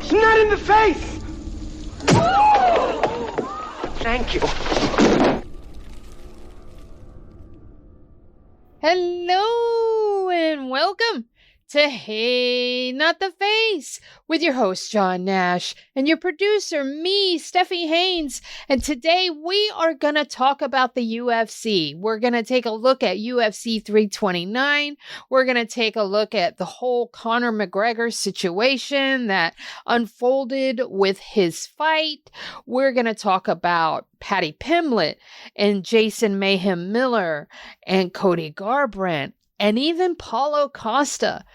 It's not in the face! Thank you. Hello and welcome to Hey Not the Face with your host John Nash and your producer me, Steffi Haynes. And today we are going to talk about the UFC. We're going to take a look at UFC 329. We're going to take a look at the whole Conor McGregor situation that unfolded with his fight. We're going to talk about Paddy Pimblett and Jason Mayhem Miller and Cody Garbrandt and even Paulo Costa.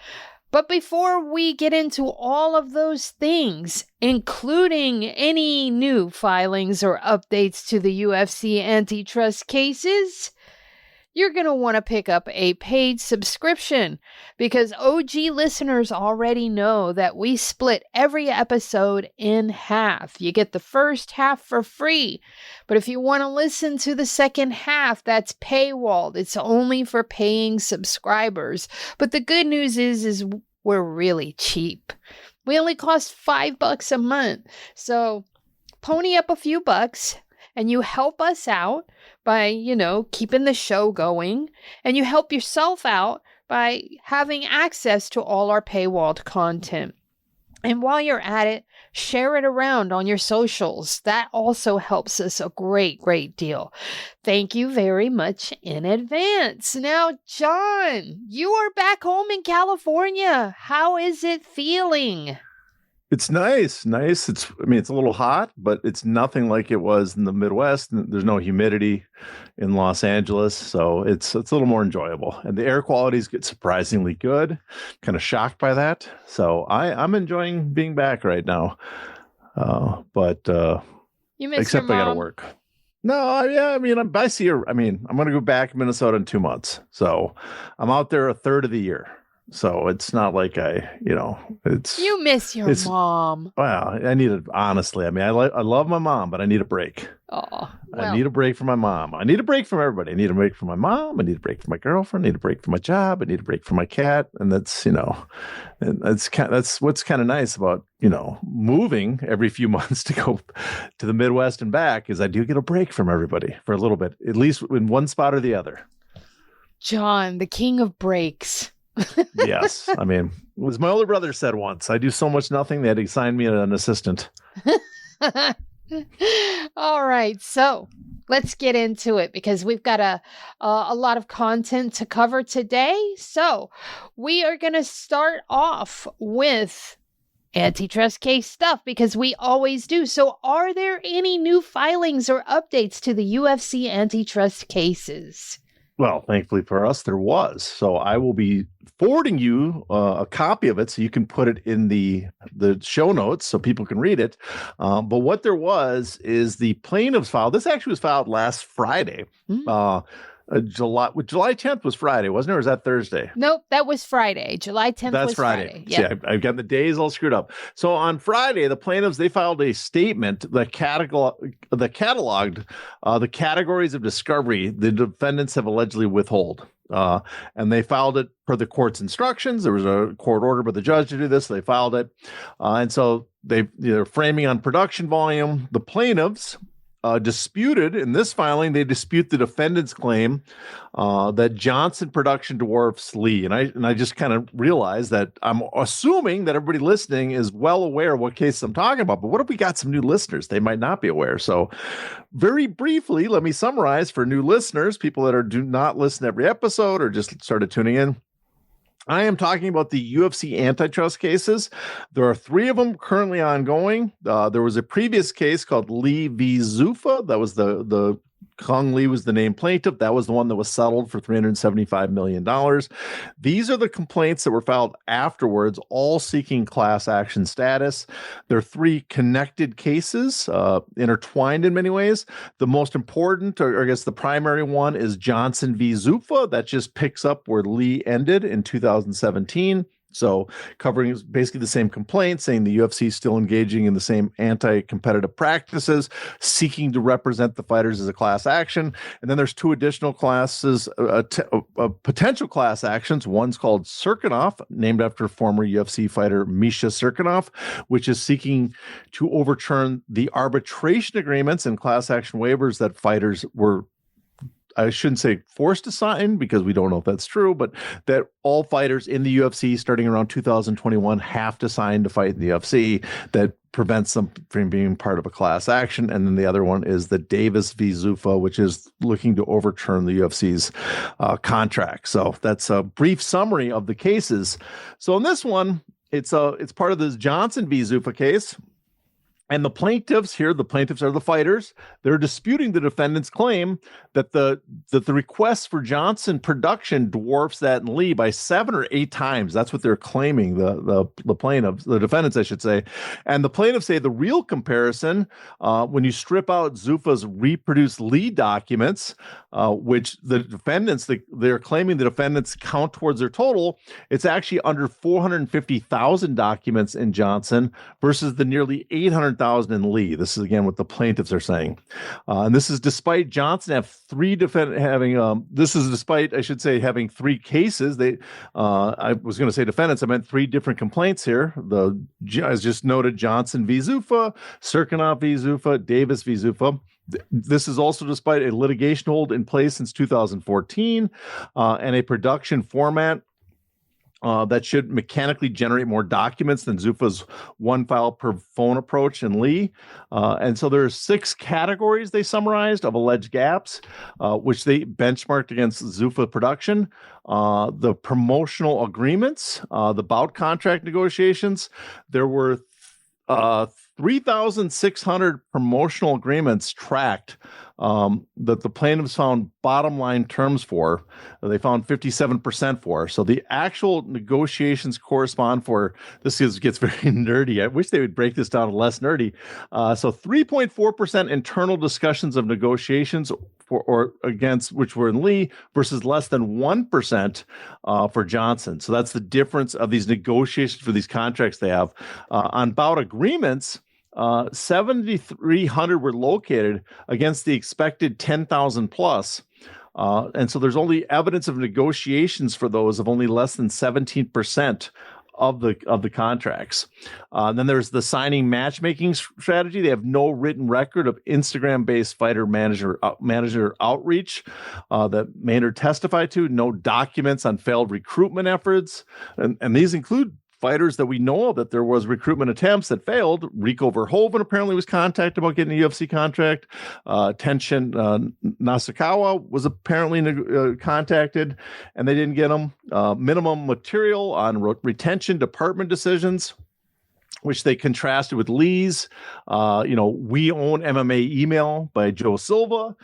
But before we get into all of those things, including any new filings or updates to the UFC antitrust cases, you're going to want to pick up a paid subscription because OG listeners already know that we split every episode in half. You get the first half for free, but if you want to listen to the second half, that's paywalled. It's only for paying subscribers. But the good news is we're really cheap. We only cost $5 a month. So pony up a few bucks. And you help us out by, keeping the show going. And you help yourself out by having access to all our paywalled content. And while you're at it, share it around on your socials. That also helps us a great, great deal. Thank you very much in advance. Now, John, you are back home in California. How is it feeling? It's nice. It's a little hot, but it's nothing like it was in the Midwest. There's no humidity in Los Angeles, so it's a little more enjoyable. And the air qualities get surprisingly good. Kind of shocked by that. So I'm enjoying being back right now. But you miss except your mom? I got to work. No, I see her. I'm going to go back to Minnesota in 2 months. So I'm out there a third of the year. So it's not like it's... You miss your mom. Well, I need it, honestly. I love my mom, but I need a break. Oh, well. I need a break from my mom. I need a break from everybody. I need a break from my mom. I need a break from my girlfriend. I need a break from my job. I need a break from my cat. And that's, and that's what's kind of nice about, moving every few months to go to the Midwest and back is I do get a break from everybody for a little bit, at least in one spot or the other. John, the king of breaks. Yes. As my older brother said once, I do so much nothing, they had to assign me an assistant. All right. So let's get into it because we've got a lot of content to cover today. So we are going to start off with antitrust case stuff because we always do. So are there any new filings or updates to the UFC antitrust cases? Well, thankfully for us, there was. So I will be forwarding you a copy of it so you can put it in the show notes so people can read it. But what there was is the plaintiffs filed. This actually was filed last Friday. July 10th was Friday, wasn't it? Or was that Thursday? Nope, that was Friday. July 10th was Friday. Yeah. See, I've got the days all screwed up. So on Friday, the plaintiffs, they filed a statement that cataloged the categories of discovery the defendants have allegedly withheld. And they filed it per the court's instructions. There was a court order by the judge to do this. So they filed it. And so they're framing on production volume. The plaintiffs disputed in this filing, they dispute the defendant's claim that Johnson production dwarfs Lee. And I just kind of realized that I'm assuming that everybody listening is well aware of what case I'm talking about. But what if we got some new listeners? They might not be aware. So very briefly, let me summarize for new listeners, people that do not listen to every episode or just started tuning in. I am talking about the UFC antitrust cases. There are 3 of them currently ongoing. There was a previous case called Lee v. Zuffa. That was the Kung Lee was the named plaintiff. That was the one that was settled for $375 million. These are the complaints that were filed afterwards, all seeking class action status. There are 3 connected cases, intertwined in many ways. The most important, or I guess the primary one, is Johnson v. Zuffa. That just picks up where Lee ended in 2017. So covering basically the same complaint, saying the UFC is still engaging in the same anti-competitive practices, seeking to represent the fighters as a class action. And then there's two additional classes, potential class actions. One's called Serkinov, named after former UFC fighter Misha Serkinov, which is seeking to overturn the arbitration agreements and class action waivers that fighters were, I shouldn't say forced to sign because we don't know if that's true, but that all fighters in the UFC starting around 2021 have to sign to fight in the UFC. That prevents them from being part of a class action. And then the other one is the Davis v. Zuffa, which is looking to overturn the UFC's contract. So that's a brief summary of the cases. So in this one, it's part of this Johnson v. Zuffa case. And the plaintiffs are the fighters. They're disputing the defendant's claim that the request for Johnson production dwarfs that in Lee by 7 or 8 times. That's what they're claiming, the plaintiffs, the defendants, I should say. And the plaintiffs say the real comparison, when you strip out Zuffa's reproduced Lee documents, which the defendants, they're claiming the defendants count towards their total, it's actually under 450,000 documents in Johnson versus the nearly 800,000 in Lee. This is again what the plaintiffs are saying, and this is despite Johnson having 3 cases. I was going to say defendants. I meant 3 different complaints here. As just noted, Johnson v. Zuffa, Serkinov v. Zuffa, Davis v. Zuffa. This is also despite a litigation hold in place since 2014 and a production format that should mechanically generate more documents than Zuffa's one file per phone approach in Lee. And so there are 6 categories they summarized of alleged gaps, which they benchmarked against Zuffa production. The promotional agreements, the bout contract negotiations. There were 3,600 promotional agreements tracked that the plaintiffs found bottom line terms for. They found 57% for. So the actual negotiations correspond for, gets very nerdy. I wish they would break this down to less nerdy. So 3.4% internal discussions of negotiations or against which were in Lee versus less than 1% for Johnson. So that's the difference of these negotiations for these contracts they have. On bout agreements, 7,300 were located against the expected 10,000 plus. And so there's only evidence of negotiations for those of only less than 17% of the contracts. Then there's the signing matchmaking strategy. They have no written record of Instagram-based fighter manager outreach that Maynard testified to. No documents on failed recruitment efforts, and these include fighters that we know of that there was recruitment attempts that failed. Rico Verhoeven apparently was contacted about getting a UFC contract. Tenshin Nasukawa was apparently contacted, and they didn't get him. Minimum material on retention department decisions, which they contrasted with Lee's, We Own MMA email by Joe Silva,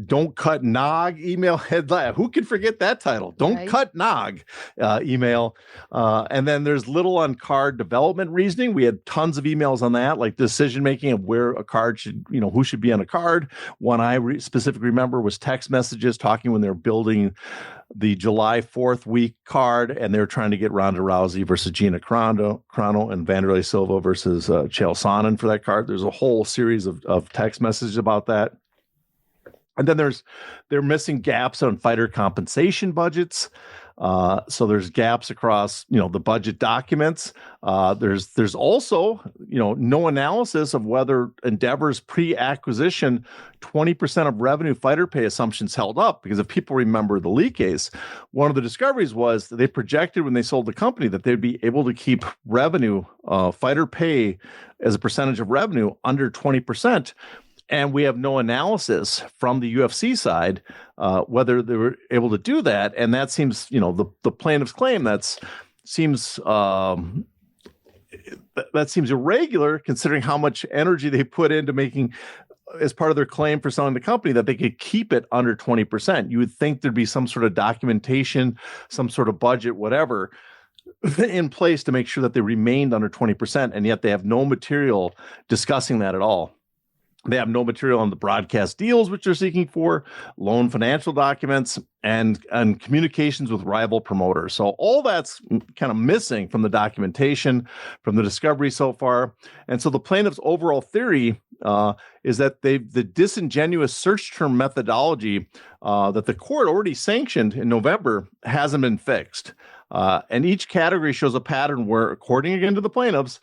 Don't Cut Nog email headline. Who can forget that title? Don't Cut Nog email. And then there's little on card development reasoning. We had tons of emails on that, like decision-making of where a card should, who should be on a card. One I specifically remember was text messages talking when they were building the July 4th week card, and they're trying to get Ronda Rousey versus Gina Carano and Vanderlei Silva versus Chael Sonnen for that card. There's a whole series of text messages about that. And then they're missing gaps on fighter compensation budgets. So there's gaps across, the budget documents. There's also, no analysis of whether Endeavor's pre-acquisition 20% of revenue fighter pay assumptions held up. Because if people remember the Lee case, one of the discoveries was that they projected when they sold the company that they'd be able to keep revenue, fighter pay as a percentage of revenue under 20%. And we have no analysis from the UFC side whether they were able to do that. And that seems, the plaintiff's claim seems irregular considering how much energy they put into making as part of their claim for selling the company that they could keep it under 20%. You would think there'd be some sort of documentation, some sort of budget, whatever, in place to make sure that they remained under 20%. And yet they have no material discussing that at all. They have no material on the broadcast deals, which they're seeking for, loan financial documents, and communications with rival promoters. So all that's kind of missing from the documentation, from the discovery so far. And so the plaintiff's overall theory is that the disingenuous search term methodology that the court already sanctioned in November hasn't been fixed. And each category shows a pattern where, according again to the plaintiffs,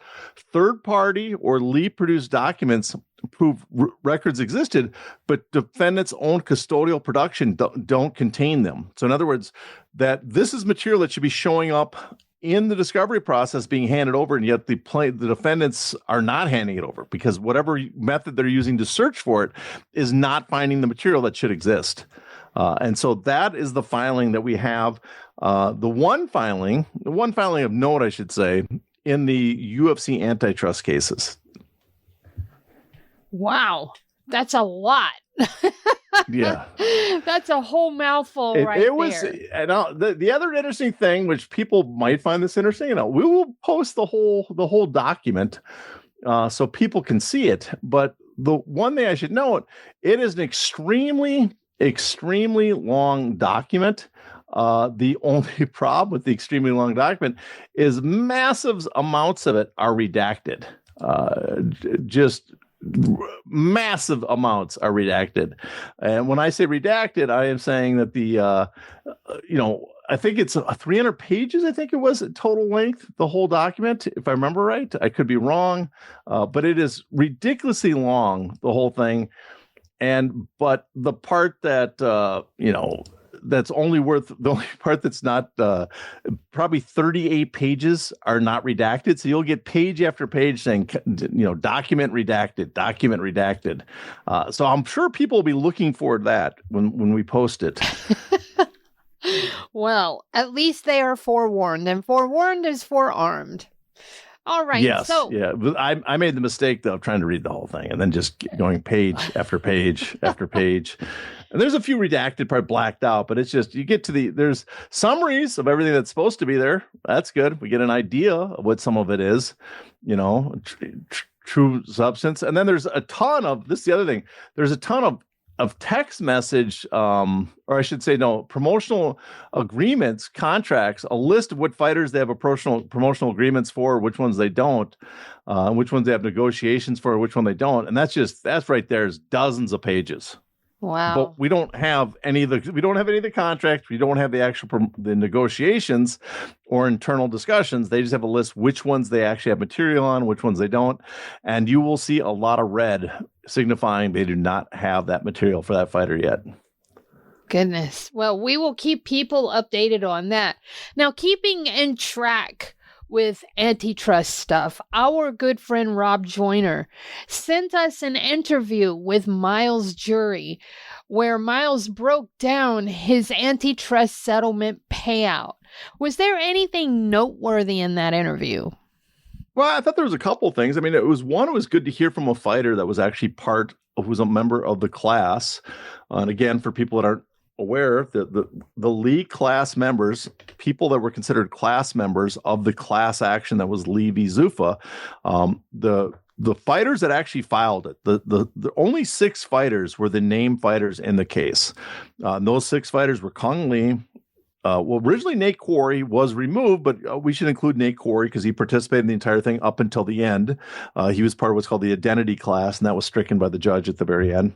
third-party or lead-produced documents prove records existed, but defendants' own custodial production don't contain them. So in other words, that this is material that should be showing up in the discovery process being handed over, and yet the defendants are not handing it over because whatever method they're using to search for it is not finding the material that should exist. And so that is the filing that we have. The one filing of note, I should say, in the UFC antitrust cases. Wow, that's a lot. Yeah, that's a whole mouthful there. The other interesting thing, which people might find this interesting, we will post the whole document so people can see it. But the one thing I should note, it is an extremely long document. The only problem with the extremely long document is massive amounts of it are redacted. Just massive amounts are redacted. And when I say redacted, I am saying that I think it's 300 pages, I think it was at total length, the whole document, if I remember right. I could be wrong, but it is ridiculously long, the whole thing. But the part that, that's the only part that's not, probably 38 pages are not redacted. So you'll get page after page saying, document redacted. So I'm sure people will be looking for that when we post it. Well, at least they are forewarned, and forewarned is forearmed. All right. Yes. But I made the mistake, though, of trying to read the whole thing and then just going page after page after page. And there's a few redacted, probably blacked out, but it's just you get to there's summaries of everything that's supposed to be there. That's good. We get an idea of what some of it is, true substance. And then there's a ton of this. Is the other thing. There's a ton of text message, or I should say, promotional agreements, contracts, a list of what fighters they have a promotional agreements for, which ones they don't, which ones they have negotiations for, which one they don't. And that's right there is dozens of pages. Wow. But we don't have any of the contracts. We don't have the actual the negotiations or internal discussions. They just have a list which ones they actually have material on, which ones they don't. And you will see a lot of red signifying they do not have that material for that fighter yet. Goodness. Well, we will keep people updated on that. Now, keeping in track with antitrust stuff, our good friend Rob Joyner sent us an interview with Miles Jury where Miles broke down his antitrust settlement payout. Was there anything noteworthy in that interview? Well, I thought there was a couple of things. I mean, it was good to hear from a fighter that was actually who was a member of the class. And again, for people that aren't aware, the league class members, people that were considered class members of the class action that was Lee v. Zuffa, the fighters that actually filed it, the only 6 fighters were the named fighters in the case. And those 6 fighters were Kong Lee. Originally Nate Quarry was removed, but we should include Nate Quarry because he participated in the entire thing up until the end. He was part of what's called the identity class, and that was stricken by the judge at the very end.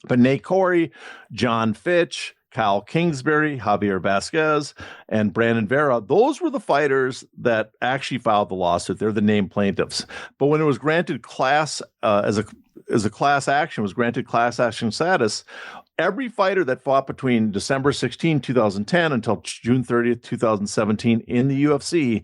But Nate Quarry, John Fitch, Kyle Kingsbury, Javier Vasquez, and Brandon Vera, those were the fighters that actually filed the lawsuit. They're the named plaintiffs. But when it was granted class as a class action, was granted class action status, every fighter that fought between December 16, 2010 until June 30th, 2017 in the UFC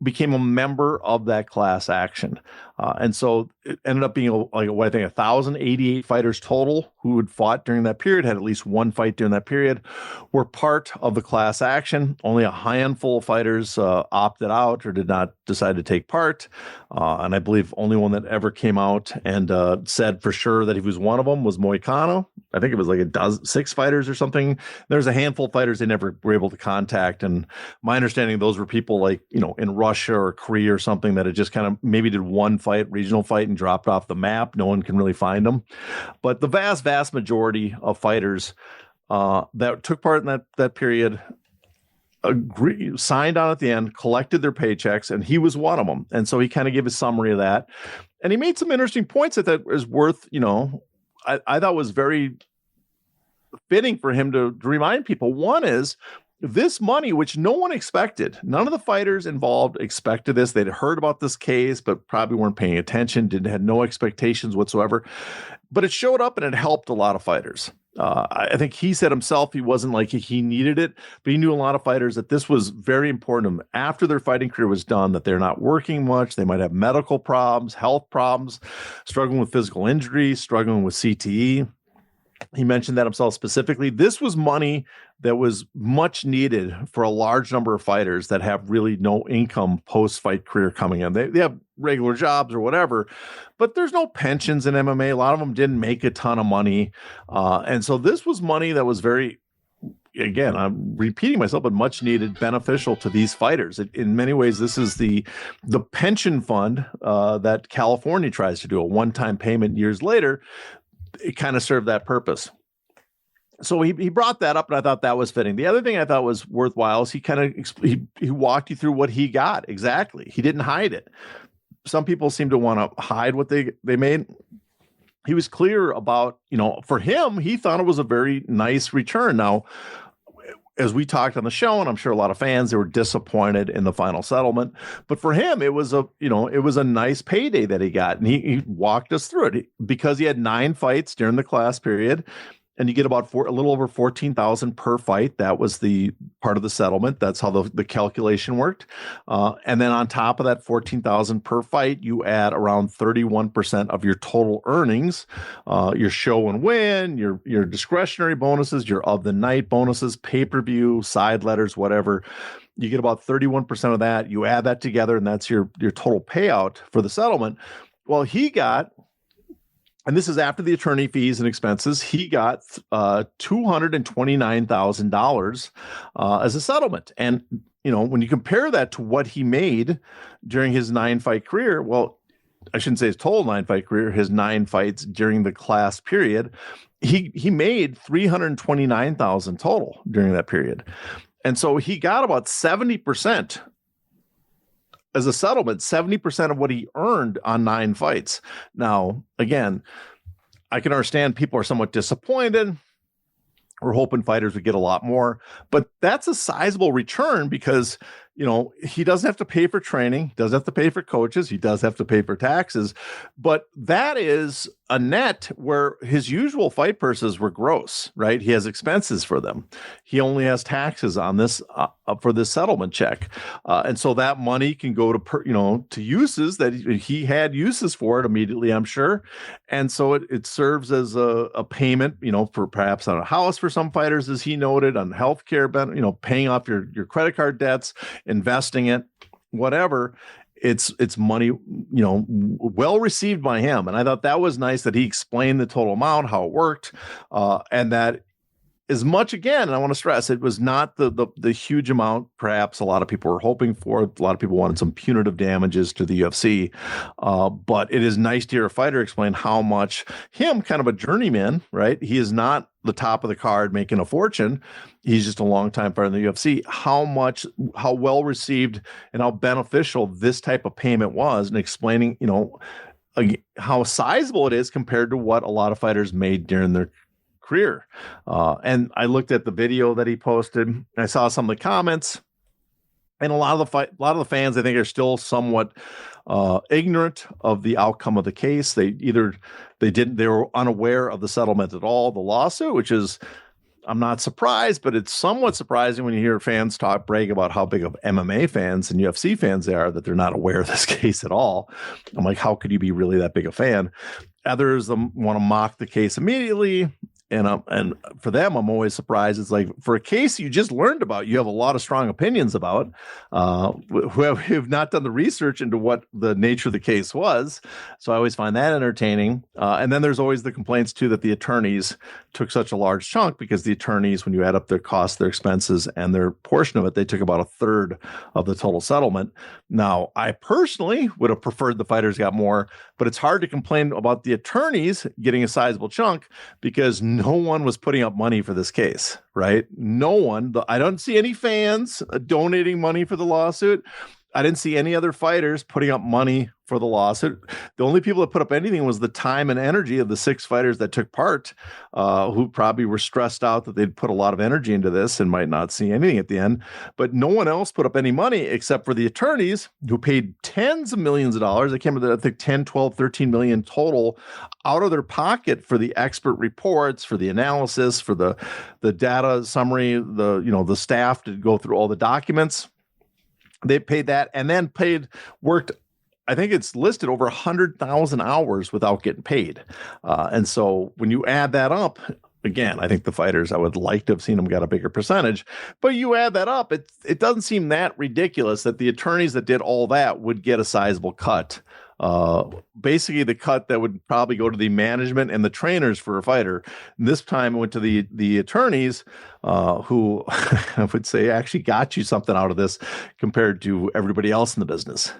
became a member of that class action. And so it ended up being I think 1,088 fighters total who had fought during that period, had at least one fight during that period, were part of the class action. Only a handful of fighters opted out or did not decide to take part. And I believe only one that ever came out and said for sure that he was one of them was Moicano. I think it was like 6 fighters or something. There's a handful of fighters they never were able to contact. And my understanding, those were people like, in Russia or Korea or something that had just kind of maybe did one fight, regional fight, and dropped off the map. No one can really find them. But the vast majority of fighters that took part in that period signed on at the end, collected their paychecks, and he was one of them. And so he kind of gave a summary of that. And he made some interesting points that is worth, I thought was very fitting for him to remind people. One is this money, which no one expected. None of the fighters involved expected this. They'd heard about this case, but probably weren't paying attention, had no expectations whatsoever. But it showed up and it helped a lot of fighters. I think he said himself, he wasn't like he needed it, but he knew a lot of fighters that this was very important to them after their fighting career was done, that they're not working much. They might have medical problems, health problems, struggling with physical injury, struggling with CTE. He mentioned that himself specifically. This was money that was much needed for a large number of fighters that have really no income post-fight career coming in. They have regular jobs or whatever, but there's no pensions in MMA. A lot of them didn't make a ton of money. And so this was money that was very, again, I'm repeating myself, but much needed, beneficial to these fighters. In many ways, this is the pension fund that California tries to do, a one-time payment years later. It kind of served that purpose. So he brought that up, and I thought that was fitting. The other thing I thought was worthwhile is he kind of he walked you through what he got exactly. He didn't hide it. Some people seem to want to hide what they made. He was clear about, for him, he thought it was a very nice return. Now, as we talked on the show, and I'm sure a lot of fans, they were disappointed in the final settlement, but for him, it was a nice payday that he got. And he walked us through it because he had 9 fights during the class period. And you get about a little over $14,000 per fight. That was the part of the settlement. That's how the calculation worked. And then on top of that $14,000 per fight, you add around 31% of your total earnings, your show and win, your discretionary bonuses, your of the night bonuses, pay-per-view, side letters, whatever. You get about 31% of that. You add that together, and that's your total payout for the settlement. Well, he got, and this is after the attorney fees and expenses, he got $229,000 as a settlement. And, when you compare that to what he made during his 9-fight career, well, I shouldn't say his total 9-fight career, his 9 fights during the class period, he made $329,000 total during that period. And so he got about 70% as a settlement, 70% of what he earned on 9 fights. Now, again, I can understand people are somewhat disappointed. We're hoping fighters would get a lot more, but that's a sizable return because, he doesn't have to pay for training, doesn't have to pay for coaches, he does have to pay for taxes, but that is a net where his usual fight purses were gross, right? He has expenses for them. He only has taxes on this for this settlement check. And so that money can go to, to uses that he had uses for it immediately, I'm sure. And so it serves as a payment, for perhaps on a house for some fighters, as he noted, on healthcare, paying off your credit card debts, investing it, whatever. It's money, well received by him. And I thought that was nice that he explained the total amount, how it worked, and that as much, again, and I want to stress, it was not the huge amount perhaps a lot of people were hoping for. A lot of people wanted some punitive damages to the UFC. But it is nice to hear a fighter explain how much him, kind of a journeyman, right? He is not the top of the card making a fortune. He's just a long-time fighter in the UFC. How well received and how beneficial this type of payment was, and explaining, how sizable it is compared to what a lot of fighters made during their career. And I looked at the video that he posted. I saw some of the comments, and a lot of the fans, I think, are still somewhat ignorant of the outcome of the case. They were unaware of the settlement at all, the lawsuit, which is, I'm not surprised, but it's somewhat surprising when you hear fans brag about how big of MMA fans and UFC fans they are, that they're not aware of this case at all. I'm like, how could you be really that big a fan? Others want to mock the case immediately. And for them, I'm always surprised. It's like, for a case you just learned about, you have a lot of strong opinions about, who have not done the research into what the nature of the case was. So I always find that entertaining. And then there's always the complaints too that the attorneys took such a large chunk, because the attorneys, when you add up their costs, their expenses, and their portion of it, they took about a third of the total settlement. Now, I personally would have preferred the fighters got more, but it's hard to complain about the attorneys getting a sizable chunk, because no one was putting up money for this case, right? No one. I don't see any fans donating money for the lawsuit. I didn't see any other fighters putting up money for the lawsuit. The only people that put up anything was the time and energy of the 6 fighters that took part, who probably were stressed out that they'd put a lot of energy into this and might not see anything at the end. But no one else put up any money except for the attorneys, who paid tens of millions of dollars. They came to, I think, 10, 12, 13 million total out of their pocket for the expert reports, for the analysis, for the data summary, the staff to go through all the documents. They paid that, and then worked, I think it's listed over 100,000 hours without getting paid. And so when you add that up, again, I think the fighters, I would like to have seen them got a bigger percentage, but you add that up, it doesn't seem that ridiculous that the attorneys that did all that would get a sizable cut. Basically the cut that would probably go to the management and the trainers for a fighter. And this time it went to the attorneys, who I would say actually got you something out of this compared to everybody else in the business.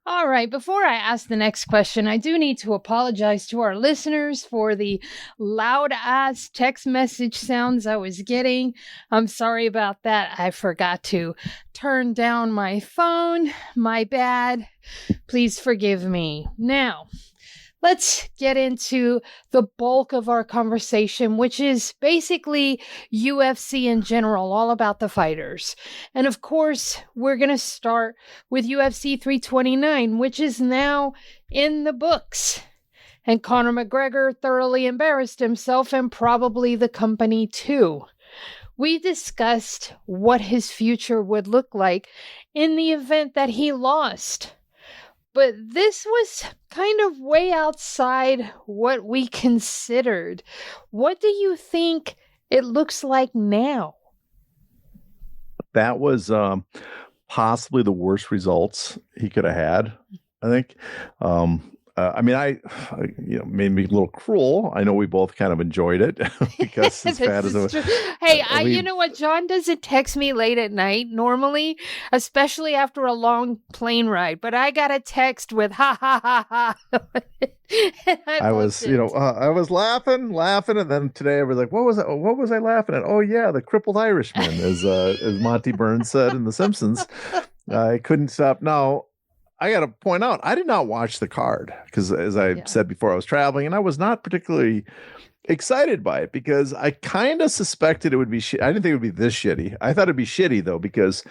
All right, before I ask the next question, I do need to apologize to our listeners for the loud-ass text message sounds I was getting. I'm sorry about that. I forgot to turn down my phone. My bad. Please forgive me. Now, let's get into the bulk of our conversation, which is basically UFC in general, all about the fighters. And of course, we're going to start with UFC 329, which is now in the books. And Conor McGregor thoroughly embarrassed himself, and probably the company too. We discussed what his future would look like in the event that he lost. But this was kind of way outside what we considered. What do you think it looks like now? That was possibly the worst results he could have had, I think. Made me a little cruel. I know we both kind of enjoyed it because as bad as it was. Hey, you know what? John doesn't text me late at night normally, especially after a long plane ride. But I got a text with "ha ha ha ha." I was laughing, and then today I was like, "What was I laughing at?" Oh yeah, the crippled Irishman, as Monty Burns said in The Simpsons. I couldn't stop. Now, I got to point out, I did not watch the card because, as I said before, I was traveling, and I was not particularly excited by it because I kind of suspected it would be shit. I didn't think it would be this shitty. I thought it'd be shitty though, because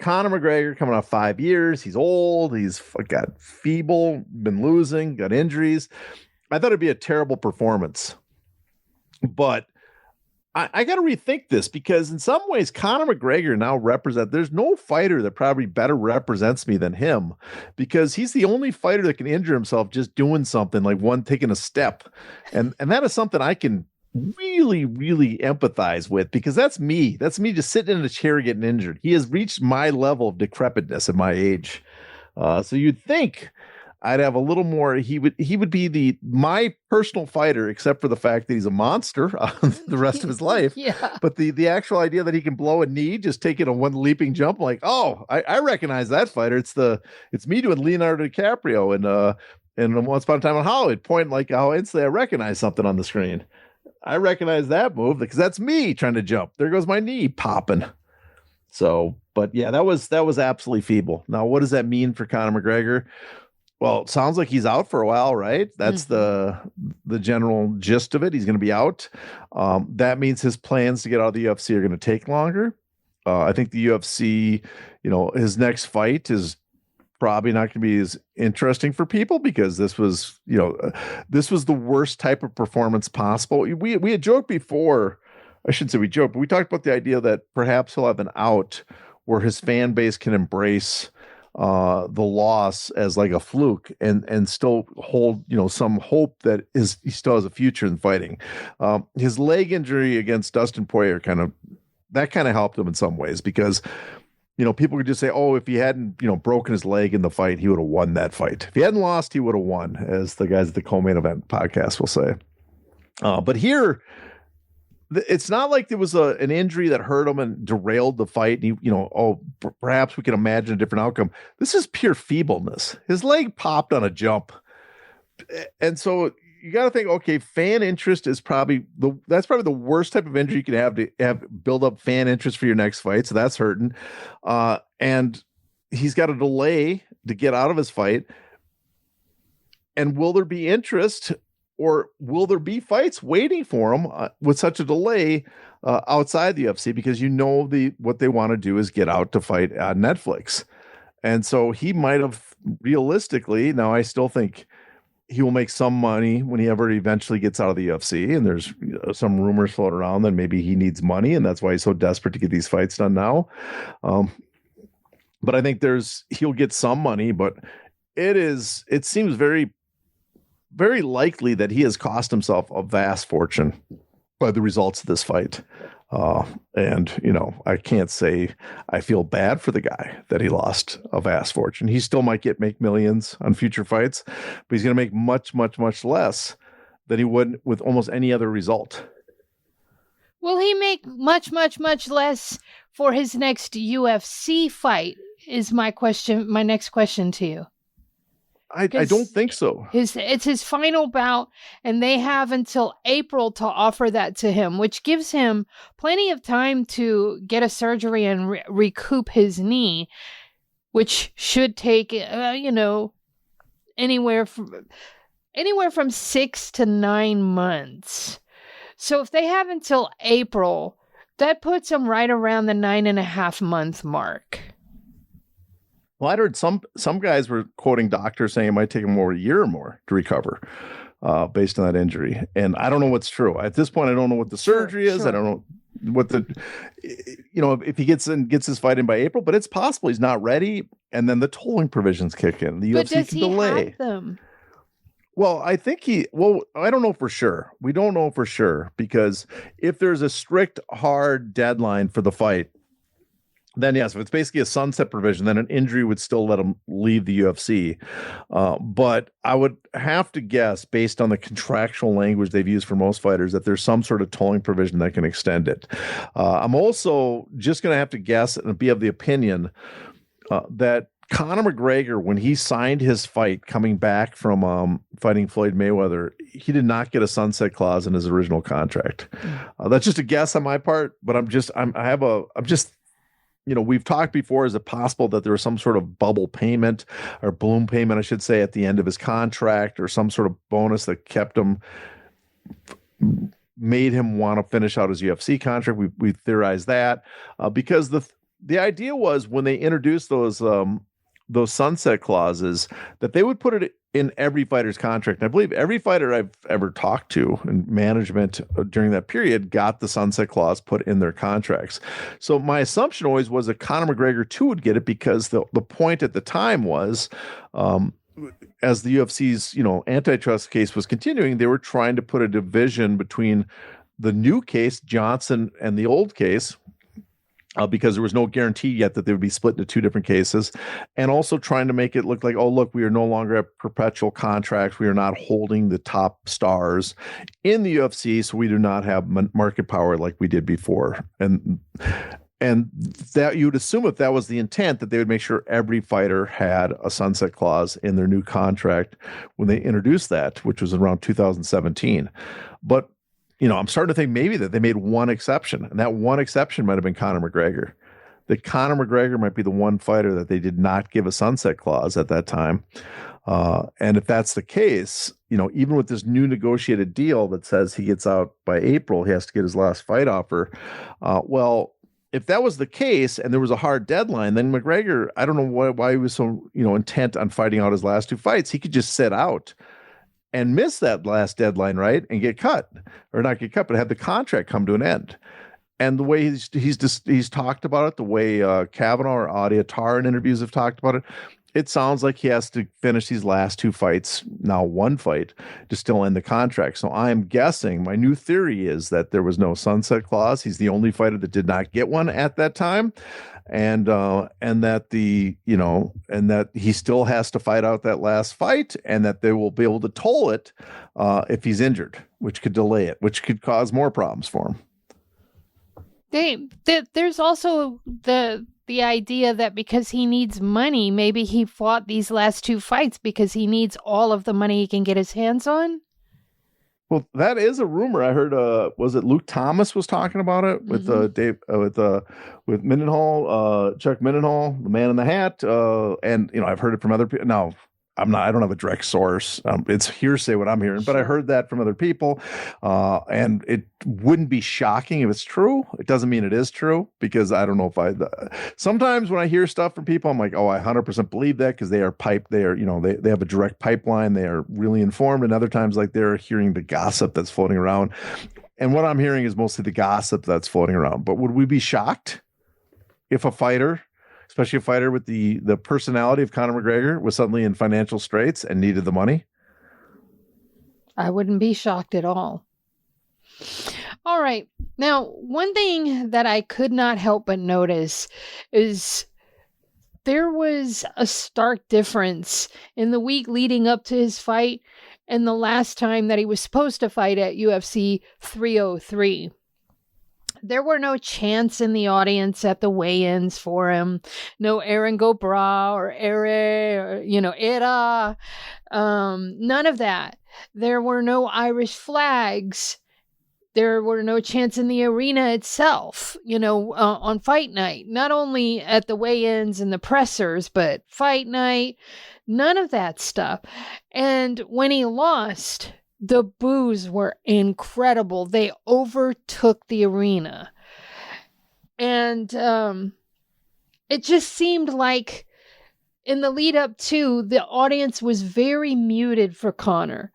Conor McGregor coming off 5 years, he's old, he's got feeble, been losing, got injuries. I thought it'd be a terrible performance, but I got to rethink this because in some ways, Conor McGregor now there's no fighter that probably better represents me than him, because he's the only fighter that can injure himself just doing something, like taking a step. And that is something I can really, really empathize with, because that's me. That's me just sitting in a chair getting injured. He has reached my level of decrepitness at my age. So you'd think I'd have a little more. He would be my personal fighter, except for the fact that he's a monster the rest of his life. Yeah. But the actual idea that he can blow a knee just taking a one leaping jump, like, oh, I recognize that fighter. It's me doing Leonardo DiCaprio and Once Upon a Time in Hollywood, pointing like how instantly I recognize something on the screen. I recognize that move because that's me trying to jump. There goes my knee popping. So, but yeah, that was absolutely feeble. Now, what does that mean for Conor McGregor? Well, it sounds like he's out for a while, right? That's the general gist of it. He's going to be out. That means his plans to get out of the UFC are going to take longer. I think the UFC, his next fight is probably not going to be as interesting for people because this was the worst type of performance possible. We had joked before. I shouldn't say we joked, but we talked about the idea that perhaps he'll have an out where his fan base can embrace the loss as like a fluke and still hold, some hope that he still has a future in fighting. His leg injury against Dustin Poirier kind of helped him in some ways because, people could just say, oh, if he hadn't, broken his leg in the fight, he would have won that fight. If he hadn't lost, he would have won, as the guys at the Co-Main Event podcast will say. But here, it's not like there was an injury that hurt him and derailed the fight. And perhaps we can imagine a different outcome. This is pure feebleness. His leg popped on a jump. And so you got to think, okay, fan interest is probably the worst type of injury you can have to build up fan interest for your next fight. So that's hurting. And he's got a delay to get out of his fight. And will there be interest? Or will there be fights waiting for him with such a delay outside the UFC? Because what they want to do is get out to fight on Netflix. And so he might have realistically, now I still think he will make some money when he ever eventually gets out of the UFC. And there's some rumors floating around that maybe he needs money and that's why he's so desperate to get these fights done now. But I think he'll get some money, but it seems very, very likely that he has cost himself a vast fortune by the results of this fight. And I can't say I feel bad for the guy that he lost a vast fortune. He still might make millions on future fights, but he's going to make much, much, much less than he would with almost any other result. Will he make much, much, much less for his next UFC fight is my question. My next question to you. I don't think so. It's his final bout, and they have until April to offer that to him, which gives him plenty of time to get a surgery and recoup his knee, which should take anywhere from 6 to 9 months. So if they have until April, that puts him right around the 9.5 month mark. Well, I'd heard some guys were quoting doctors saying it might take him over a year or more to recover based on that injury. And I don't know what's true. At this point, I don't know what the surgery is. Sure. I don't know what if he gets his fight in by April, but it's possible he's not ready. And then the tolling provisions kick in. The UFC can delay. Have them? Well, I think I don't know for sure. We don't know for sure because if there's a strict, hard deadline for the fight, then yes, if it's basically a sunset provision, then an injury would still let him leave the UFC. But I would have to guess, based on the contractual language they've used for most fighters, that there's some sort of tolling provision that can extend it. I'm also just going to have to guess and be of the opinion that Conor McGregor, when he signed his fight coming back from fighting Floyd Mayweather, he did not get a sunset clause in his original contract. That's just a guess on my part, but we've talked before, is it possible that there was some sort of bubble payment or balloon payment, I should say, at the end of his contract or some sort of bonus that made him want to finish out his UFC contract? We theorized that because the idea was when they introduced those sunset clauses that they would put it in every fighter's contract. And I believe every fighter I've ever talked to in management during that period got the sunset clause put in their contracts. So my assumption always was that Conor McGregor too would get it because the point at the time was, as the UFC's antitrust case was continuing, they were trying to put a division between the new case, Johnson, and the old case, because there was no guarantee yet that they would be split into two different cases, and also trying to make it look like, oh, look, we are no longer at perpetual contracts. We are not holding the top stars in the UFC, so we do not have market power like we did before. And that you would assume if that was the intent, that they would make sure every fighter had a sunset clause in their new contract when they introduced that, which was around 2017. But I'm starting to think maybe that they made one exception, and that one exception might have been Conor McGregor. That Conor McGregor might be the one fighter that they did not give a sunset clause at that time. And if that's the case, even with this new negotiated deal that says he gets out by April, he has to get his last fight offer. Well, if that was the case and there was a hard deadline, then McGregor, I don't know why he was so intent on fighting out his last two fights. He could just sit out and miss that last deadline, right? And get cut, or not get cut, but have the contract come to an end. And the way he's talked about it, the way Kavanaugh or Audiatar in interviews have talked about it, it sounds like he has to finish these last 2 fights, now 1 fight, to still end the contract. So I'm guessing, my new theory is that there was no sunset clause. He's the only fighter that did not get one at that time. And that and that he still has to fight out that last fight, and that they will be able to toll it if he's injured, which could delay it, which could cause more problems for him. There's also the idea that because he needs money, maybe he fought these last 2 fights because he needs all of the money he can get his hands on. Well, that is a rumor. I heard. Was it Luke Thomas was talking about it with Dave with Mendenhall, Chuck Mendenhall, the man in the hat, and I've heard it from other people. Now, I don't have a direct source. It's hearsay what I'm hearing, but I heard that from other people. And it wouldn't be shocking if it's true. It doesn't mean it is true, because I don't know if sometimes when I hear stuff from people, I'm like, oh, I 100% believe that, because they are piped. They are, they have a direct pipeline. They are really informed. And other times, like, they're hearing the gossip that's floating around. And what I'm hearing is mostly the gossip that's floating around. But would we be shocked if a fighter, especially a fighter with the personality of Conor McGregor, was suddenly in financial straits and needed the money? I wouldn't be shocked at all. All right. Now, one thing that I could not help but notice is there was a stark difference in the week leading up to his fight and the last time that he was supposed to fight at UFC 303. There were no chants in the audience at the weigh-ins for him. No Aaron Gobra or Ere, Era. None of that. There were no Irish flags. There were no chants in the arena itself, on fight night. Not only at the weigh-ins and the pressers, but fight night. None of that stuff. And when he lost, the boos were incredible. They overtook the arena. And it just seemed like in the lead up to, the audience was very muted for Conor.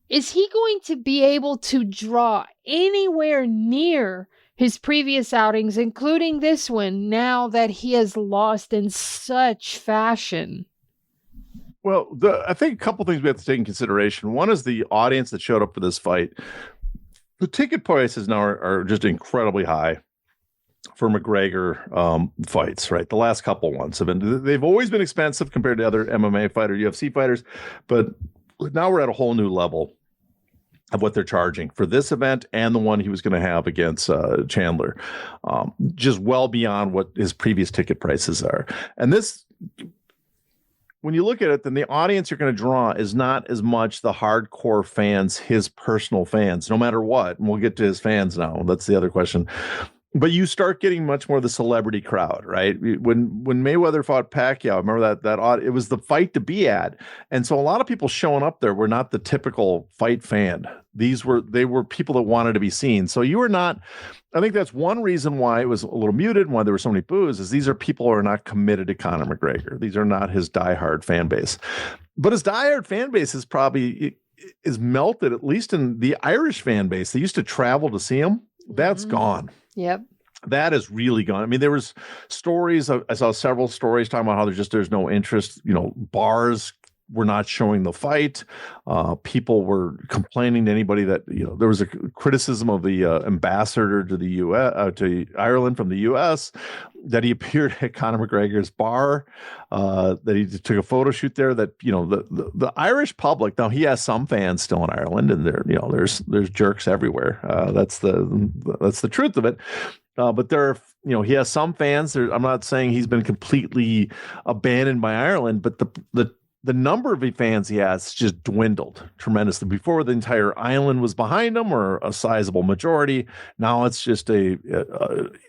Is he going to be able to draw anywhere near his previous outings, including this one, now that he has lost in such fashion? Well, I think a couple things we have to take in consideration. One is the audience that showed up for this fight. The ticket prices now are just incredibly high for McGregor fights, right? The last couple ones they've always been expensive compared to other MMA fighter, UFC fighters, but now we're at a whole new level of what they're charging for this event and the one he was going to have against Chandler, just well beyond what his previous ticket prices are. And this, when you look at it, then the audience you're going to draw is not as much the hardcore fans, his personal fans, no matter what. And we'll get to his fans now. That's the other question. But you start getting much more the celebrity crowd, right? When Mayweather fought Pacquiao, remember that it was the fight to be at. And so a lot of people showing up there were not the typical fight fan. They were people that wanted to be seen. So you were not, I think that's one reason why it was a little muted and why there were so many boos, is these are people who are not committed to Conor McGregor. These are not his diehard fan base. But his diehard fan base is probably is melted, at least in the Irish fan base. They used to travel to see him. That's gone. Yep. That is really gone. I mean, there was stories. I saw several stories talking about how there's no interest. Bars were not showing the fight. People were complaining to anybody that, there was a criticism of the ambassador to the U.S. To Ireland from the U.S. that he appeared at Conor McGregor's bar, that he took a photo shoot there. That the Irish public. Now he has some fans still in Ireland, and there's jerks everywhere. That's the truth of it. But he has some fans. I'm not saying he's been completely abandoned by Ireland, but the number of fans he has just dwindled tremendously. Before, the entire island was behind him, or a sizable majority. Now it's just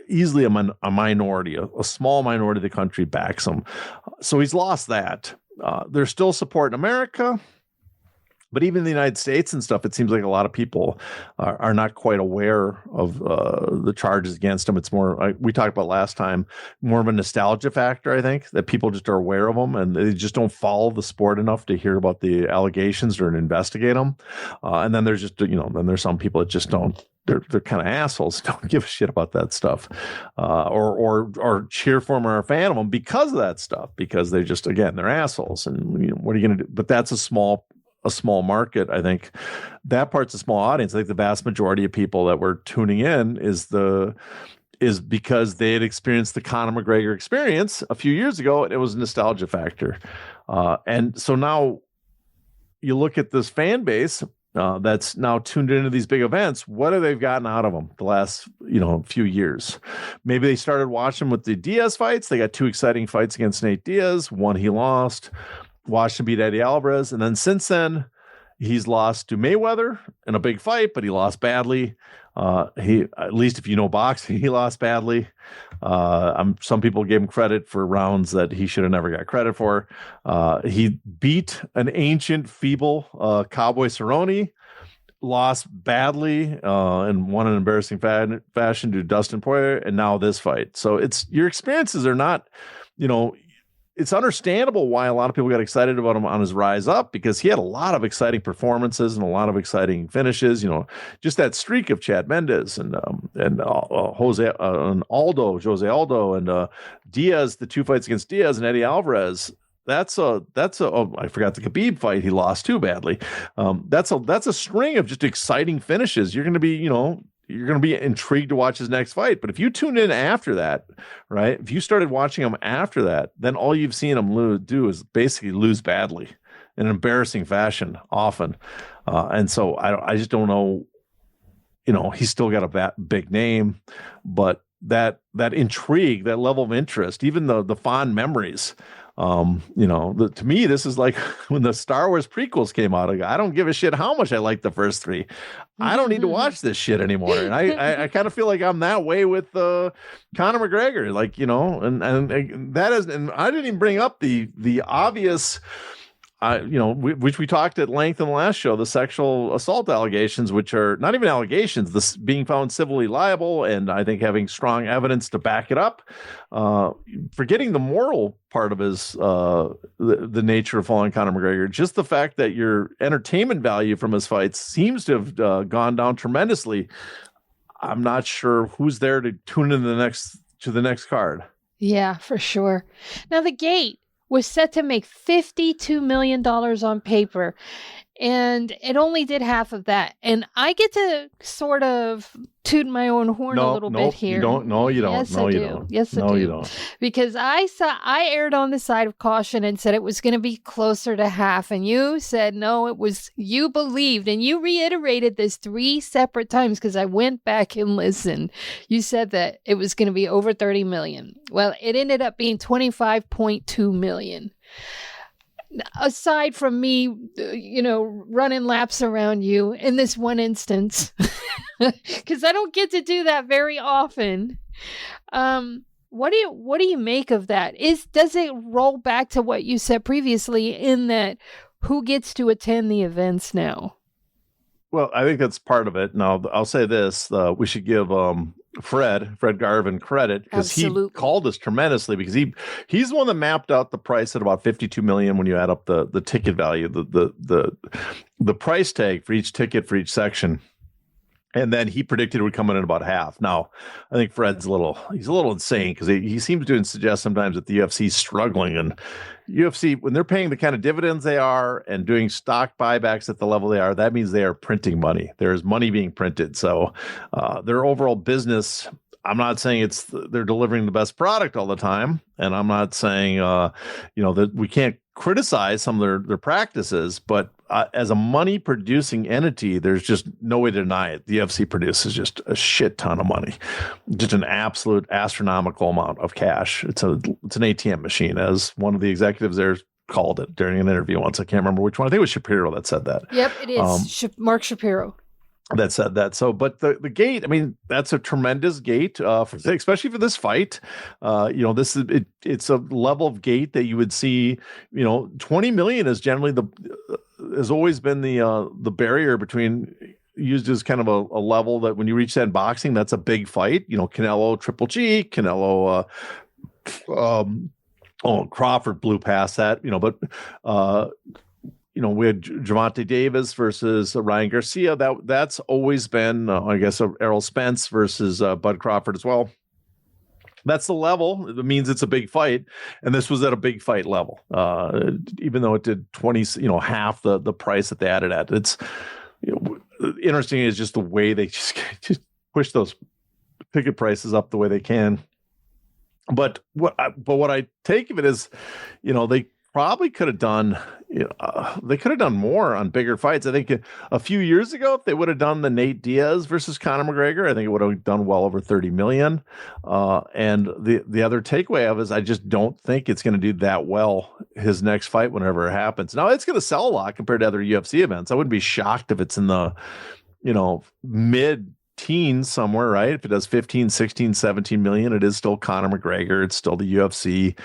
easily a minority, a small minority of the country backs him. So he's lost that. There's still support in America. But even in the United States and stuff, it seems like a lot of people are not quite aware of the charges against him. It's more, we talked about last time, more of a nostalgia factor, I think, that people just are aware of them and they just don't follow the sport enough to hear about the allegations or investigate them. And then there's just, then there's some people that just don't they're kind of assholes. Don't give a shit about that stuff, or cheer for them or are a fan of them because of that stuff. Because they just, again, they're assholes. And what are you going to do? But that's a small market. I think that part's a small audience. I think the vast majority of people that were tuning in is because they had experienced the Conor McGregor experience a few years ago, and it was a nostalgia factor. And so now you look at this fan base that's now tuned into these big events. What have they gotten out of them the last, few years? Maybe they started watching with the Diaz fights. They got 2 exciting fights against Nate Diaz. One he lost. Watched him beat Eddie Alvarez. And then since then, he's lost to Mayweather in a big fight, but he lost badly. He, at least if you know boxing, he lost badly. Some people gave him credit for rounds that he should have never got credit for. He beat an ancient, feeble Cowboy Cerrone, lost badly, and won an embarrassing fashion to Dustin Poirier, and now this fight. So your experiences are not, it's understandable why a lot of people got excited about him on his rise up, because he had a lot of exciting performances and a lot of exciting finishes. Just that streak of Chad Mendes and Jose Aldo and Diaz, the 2 fights against Diaz and Eddie Alvarez. I forgot the Khabib fight. He lost too badly. That's a string of just exciting finishes. You're going to be intrigued to watch his next fight. But if you tune in after that, right? If you started watching him after that, then all you've seen him do is basically lose badly in an embarrassing fashion often. And so I just don't know, he's still got a big name, but that intrigue, that level of interest, even the fond memories, to me, this is like when the Star Wars prequels came out. I don't give a shit how much I like the first 3. I don't need to watch this shit anymore. And I kind of feel like I'm that way with Conor McGregor, and that is, and I didn't even bring up the obvious, which we talked at length in the last show, the sexual assault allegations, which are not even allegations, this being found civilly liable, and I think having strong evidence to back it up. Forgetting the moral part of his, the nature of following Conor McGregor, just the fact that your entertainment value from his fights seems to have gone down tremendously. I'm not sure who's there to tune in to the next card. Yeah, for sure. Now the gate was set to make $52 million on paper, and it only did half of that. And I get to sort of toot my own horn a little bit here. You don't. No, you don't. Yes, no, I you do. don't. Yes, no, I do. You don't. Because I erred on the side of caution and said it was going to be closer to half. And you said, no, you believed. And you reiterated this 3 separate times because I went back and listened. You said that it was going to be over 30 million. Well, it ended up being 25.2 million. Aside from me, running laps around you in this one instance, because I don't get to do that very often. What do you make of that? Does it roll back to what you said previously in that who gets to attend the events now? Well, I think that's part of it. Now, I'll say this: we should give Fred Garvin credit, because he called us tremendously, because he's the one that mapped out the price at about 52 million when you add up the ticket value, the price tag for each ticket for each section. And then he predicted it would come in at about half. Now, I think Fred's a little insane, because he seems to suggest sometimes that the UFC is struggling, and UFC, when they're paying the kind of dividends they are and doing stock buybacks at the level they are, that means they are printing money. There's money being printed. So their overall business, I'm not saying they're delivering the best product all the time. And I'm not saying, that we can't criticize some of their practices, but as a money producing entity, there's just no way to deny it. The UFC produces just a shit ton of money, just an absolute astronomical amount of cash. It's an ATM machine, as one of the executives there called it during an interview once. I can't remember which one. I think it was Shapiro that said that. Yep, it is. Mark Shapiro. That said that. So, but the gate, I mean, that's a tremendous gate, especially for this fight. It's a level of gate that you would see, 20 million is generally has always been the barrier between, used as kind of a level that when you reach that in boxing, that's a big fight. Canelo, Triple G, Canelo, Crawford blew past that, but we had Gervonta Davis versus Ryan Garcia. That's always been, I guess, Errol Spence versus Bud Crawford as well. That's the level. It means it's a big fight, and this was at a big fight level. Even though it did 20, half the price that they added at. It's interesting is just the way they just push those ticket prices up the way they can. But what I take of it is, they probably could have done. They could have done more on bigger fights. I think a few years ago, if they would have done the Nate Diaz versus Conor McGregor, I think it would have done well over 30 million. And the other takeaway of it is I just don't think it's going to do that well his next fight whenever it happens. Now it's going to sell a lot compared to other UFC events. I wouldn't be shocked if it's in the, mid teens somewhere, right? If it does 15, 16, 17 million, it is still Conor McGregor. It's still the UFC.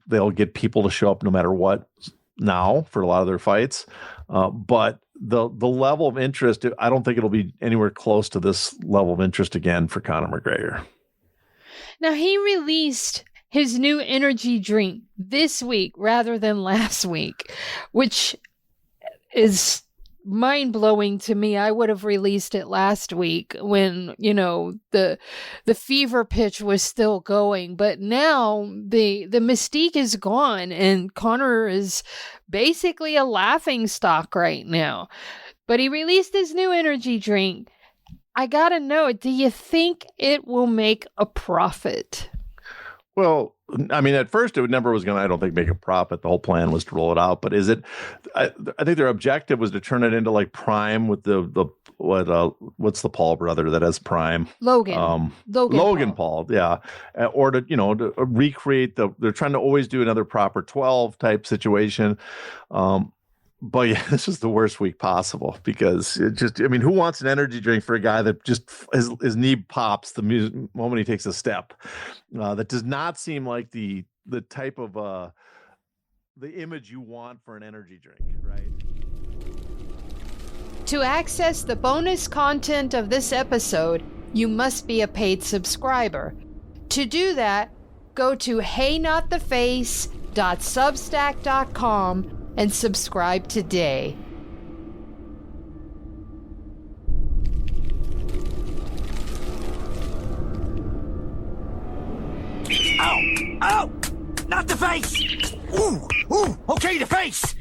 They'll get people to show up no matter what now for a lot of their fights. But the level of interest, I don't think it'll be anywhere close to this level of interest again for Conor McGregor. Now, he released his new energy drink this week rather than last week, which is mind-blowing to me. I would have released it last week when, the fever pitch was still going, but now the mystique is gone and Conor is basically a laughing stock right now. But he released his new energy drink. I gotta know, do you think it will make a profit? Well, I mean, at first it never was going to, I don't think, make a profit. The whole plan was to roll it out. But is it, I think their objective was to turn it into like Prime with what's the Paul brother that has Prime? Logan Paul. Yeah. Or to recreate they're trying to always do another Proper 12 type situation. But yeah, this is the worst week possible because who wants an energy drink for a guy that just his knee pops the moment he takes a step? That does not seem like the type of the image you want for an energy drink, right? To access the bonus content of this episode, you must be a paid subscriber. To do that, go to heynottheface.substack.com and subscribe today. Ow! Ow! Not the face! Ooh! Ooh! Okay, the face!